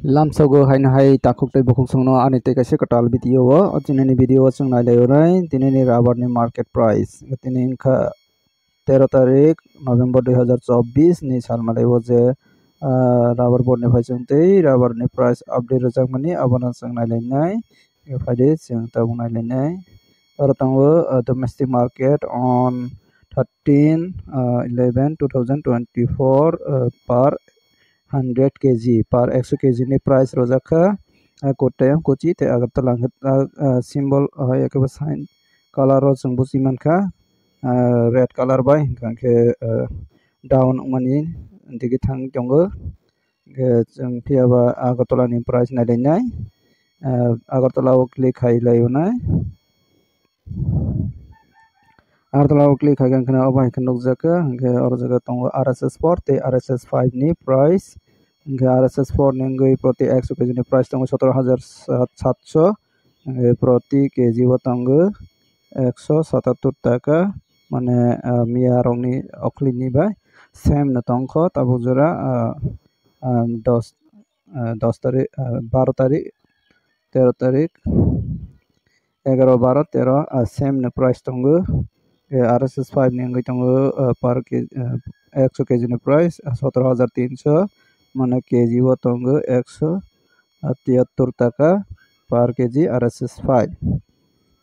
Lamsago hain hai takuk tei bokuk songno ani tei kaisa katal video o tinini video chung nailairai tinini rubber ni market price tini ingkha 13 tarik November 2024 ni salmalai o je rubber board ni phai chung tei rubber ni price update rojakmani abono chung nailainai phai chung tabuk nailainai aro tango domestic market on 13/11/2024 per 100 kg per 100 kg ni price rojakha Kottayam Kochi te Agartala symbol ekaba sign color ro chung buji mankha red color bai hingkhe down mani digi thang tongo chung phiaba Agartala ni price nailainai Agartala o click khailaiunai Agartala o click hagan khana obai khana nugjaka hingkhe oro jaga tongo RSS4 te RSS5 ni price RSS4 ni ngui proti 100 kg ni price tongo 17,700 proti kg o tongo 177 taka mane miya rok ni okli ni bai same na tongkho tabuk jora 10 tarik 12 tarik 13 tarik 11 12 13 same na price tongo RSS5 ni ngui tongo per 100 kg ni price 17,300 mana kg o tongo 173 taka per kg RSS5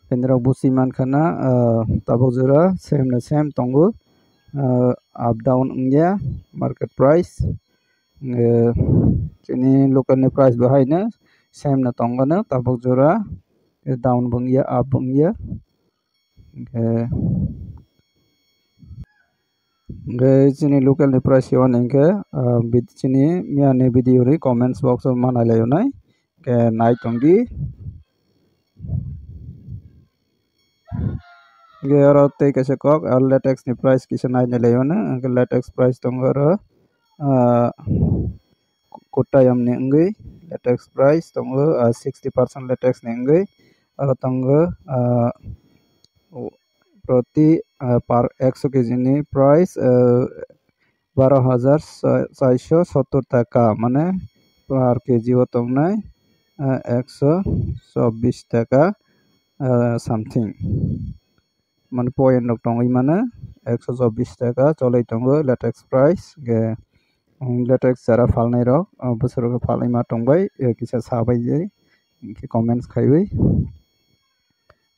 pendra busi mankhana tabuk jora same tongo up down ungya market price chini local ni price bahai na same na tongana tabuk jora down bungya up bungya chini local ni price yon engke chini miya ni video ri comments box o manailaionai ke nai tongdi aro tei kaisa kok latex ni price kisa nailaiona latex price tongoro Kottayam ni ngui latex price tongo 60% latex ni ngui aro tongo proti per 100 kg ni price 12,470 taka mane per kg o tongnai 124 taka something mane point rok tongoi mane 124 taka cholai tongo latex price latex jara falnai rok bosor falnai ma tongbai kisa sabai je comments khaiwi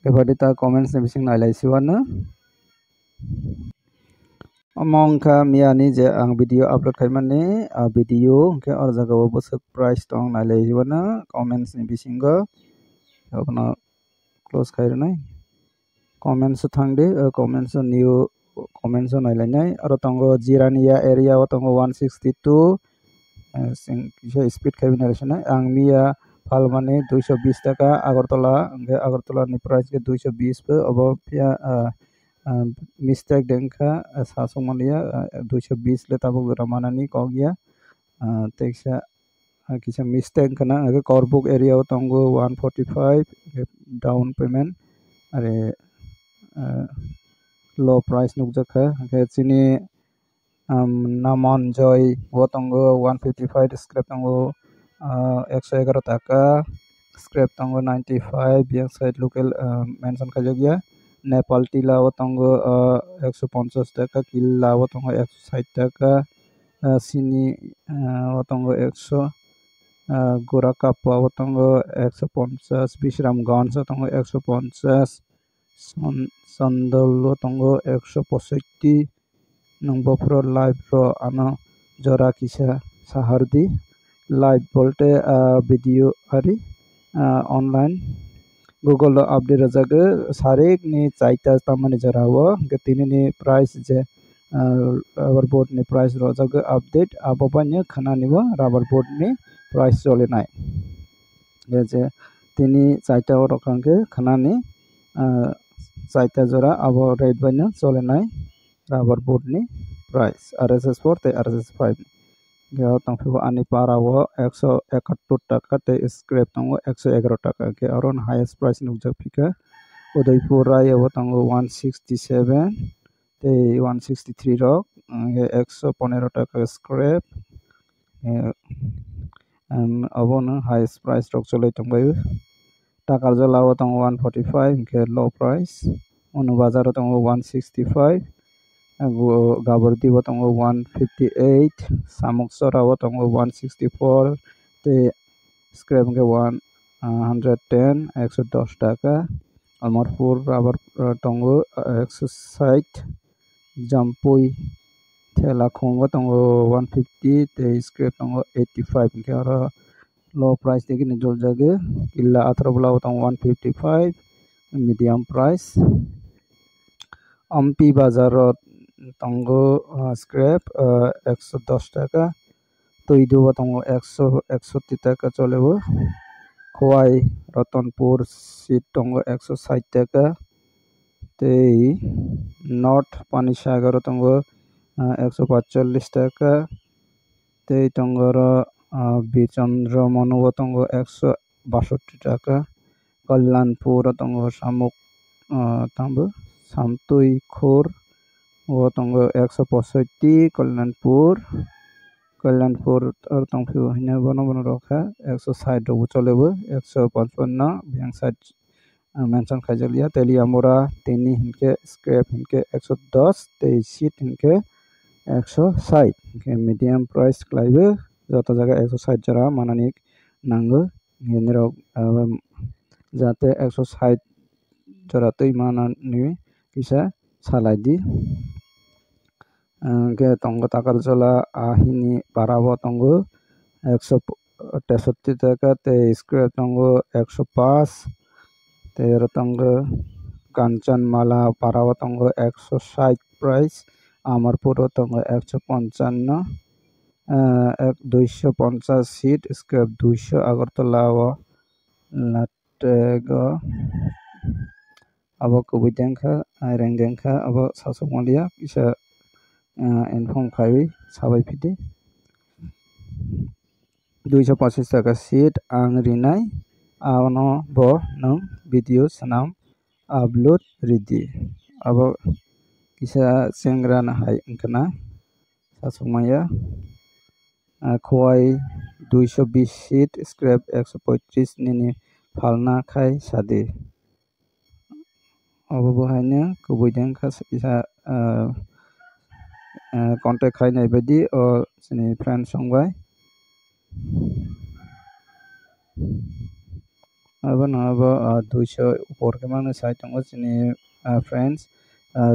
bebadi ta comments ni bising nailai siwano amongkha miya ni je ang video upload khaimani video hingkhe oro jaga o bosok price tong nailai siwano comments ni bisingo abono close khairunai comments o thangdi comments o new comments o nailainai aro tongo Jirania area o tongo 162 kisa speed khaibini rasanai ang miya falmani 220 taka Agartala Agartala ni price ke 220 pe obo pia mistake dengkha sasung mania 220 le tabuk ramanani kogya teksa kisa mistake kana Korbuk area o tongo 145 down payment are low price nukjakha chini Namanjoy o tongo 155 scrap tongo 111 taka scrap tongo 95 yang side local mention khajagya Nepal tila o tongo 150 taka killa o tongo 160 taka sini o tongo 100 Gorakapa o tongo 150 Bisramganj o tongo 150 Sandal o tongo 165 Nungbopro live ro ano jora kisa sahardi live bolte video hari online Google lo update rajaga sarik ni chaita tamani jora o tini ni price je rubber board ni price rojaga update abobanya khana nibo rubber board ni price cholenai je tini chaita o rokangke khana ni chaita jora abo rate banya cholenai rubber board ni price RSS4 te RSS5 gao tangfibo ani para o 171 taka te scrap tongo 111 taka ke aron highest price nugjak phika Udaipur Raya o tongo 167 te 163 rok 115 taka scrap abono highest price rok cholai tongbayo takar jola o tongo 145 hingke low price ono bazar o tongo 165 gabardi o tongo 158 samuk sora o tongo 164 te scrap hingke 110 110 টাকা Amarpur rubber tongo 160 jampui thela khongo tongo 150 te scrap tongo 85 hingke aro low price de kini joljage illa 18 bola tongo 155 medium price ampi bazar tongo scrap 110 টাকা Taidu tongo 161 টাকা চলেবো Khowai Ratanpur seat tongo 160 টাকা তেই north Panisagar tongo 145 টাকা তেই টঙ্গর বিচন্দ্র Manu tongo 162 টাকা Kalyanpur tongo samuk tambo samtui khur tongo 165 Kalyanpur tongpio hine bono rokha 160 ro cholebo 155 biang side mention khaijalia teliamora tini hinke scrap hinke 110 tei sheet hinke 160 hinke medium price klaibo joto jaga 160 jora mananik nango hinrok jate 160 jora tui manani kisa salaidi ke tongo takar jola ahini parabo tongo 163 টাকা te scrap tongo 105 te tongo Kanchanmala parabo tongo 160 price Amarpur tongo 155 250 sheet scrap 200 Agartala latego abo kubidengkha rengdengkha abo sasokmalia kisa inform khai sabai pidi 225 টাকা sheet ang rinai ano bo nang video sanam upload ready abo kisa sengra na hai engkana sasokmaya khowai 220 sheet scrap 135 nini phalna khai sadi abo bohaina kubidengkha kisa contact khai baidi o sini friend songbai abo 200 upor ke mangno side tongo sini friends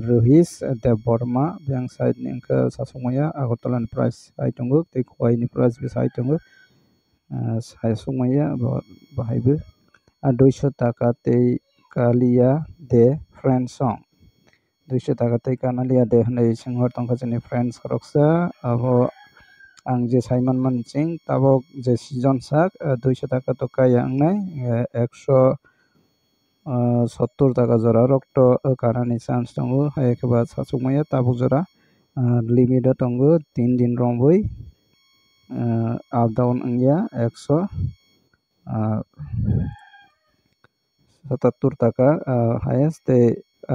Rohis Deborma biang side ni engka sasongmaya Agartala ni price side tongo tei khowai ni price bi side tongo sasongmaya bahaibo 200 টাকা tei kalia de friend song 200 টাকা tei kalia de hinai singhor tongkha sini friends roksa abo ang je saiman mansing tabok je season sak 200 টাকা to kaya angnai 170 টাকা jora rok to karani chance tongo hai keba sasokmaya tabuk jora limit tongo 3 din romboi up down angya 177 টাকা highest tei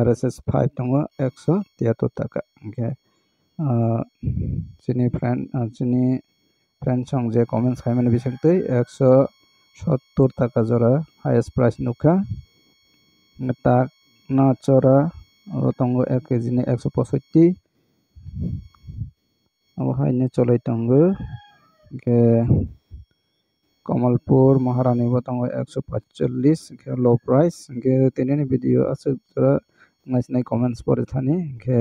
RSS 5 tongo 173 টাকা okay sini friend song je comments khaimani bisingtui 170 টাকা jora highest price nukha tak na chora tongo 1 kg ni 165 abo haine cholai tongo ke Kamalpur Maharani bo tongo 145 ke low price ke tinini video asuk jora ngai comments pore thani ke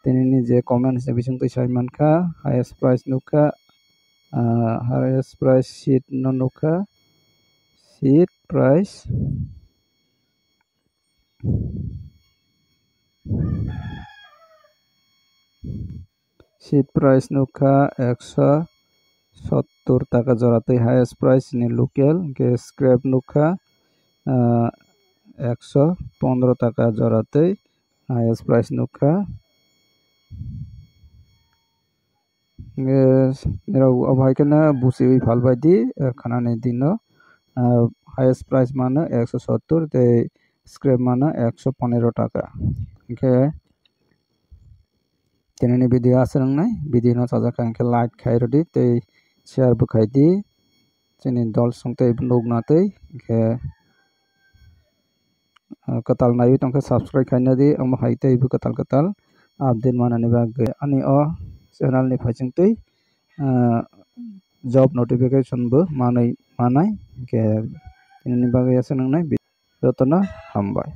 tinini je comments ni bisingtui saimankha highest price nukha highest price sheet no nukha sheet price nukha 170 টাকা jora tei highest price ni local ke scrap nukha 115 টাকা jora tei highest price nukha nirok abhaikana busiwi phalbaidi khanani dino highest price mano 170 tei scrap mano 115 টাকা ke tinini video asrangnai video no chajak angke like khai rodi tei share bukai di chini dol songtei nog natei ke katal nayu tongke subscribe kaina di amo haitei bu katal update manani bagui ani o channel ni phaichingtei job notification bo manai ke ini bagui ase nangnai jotono hambai।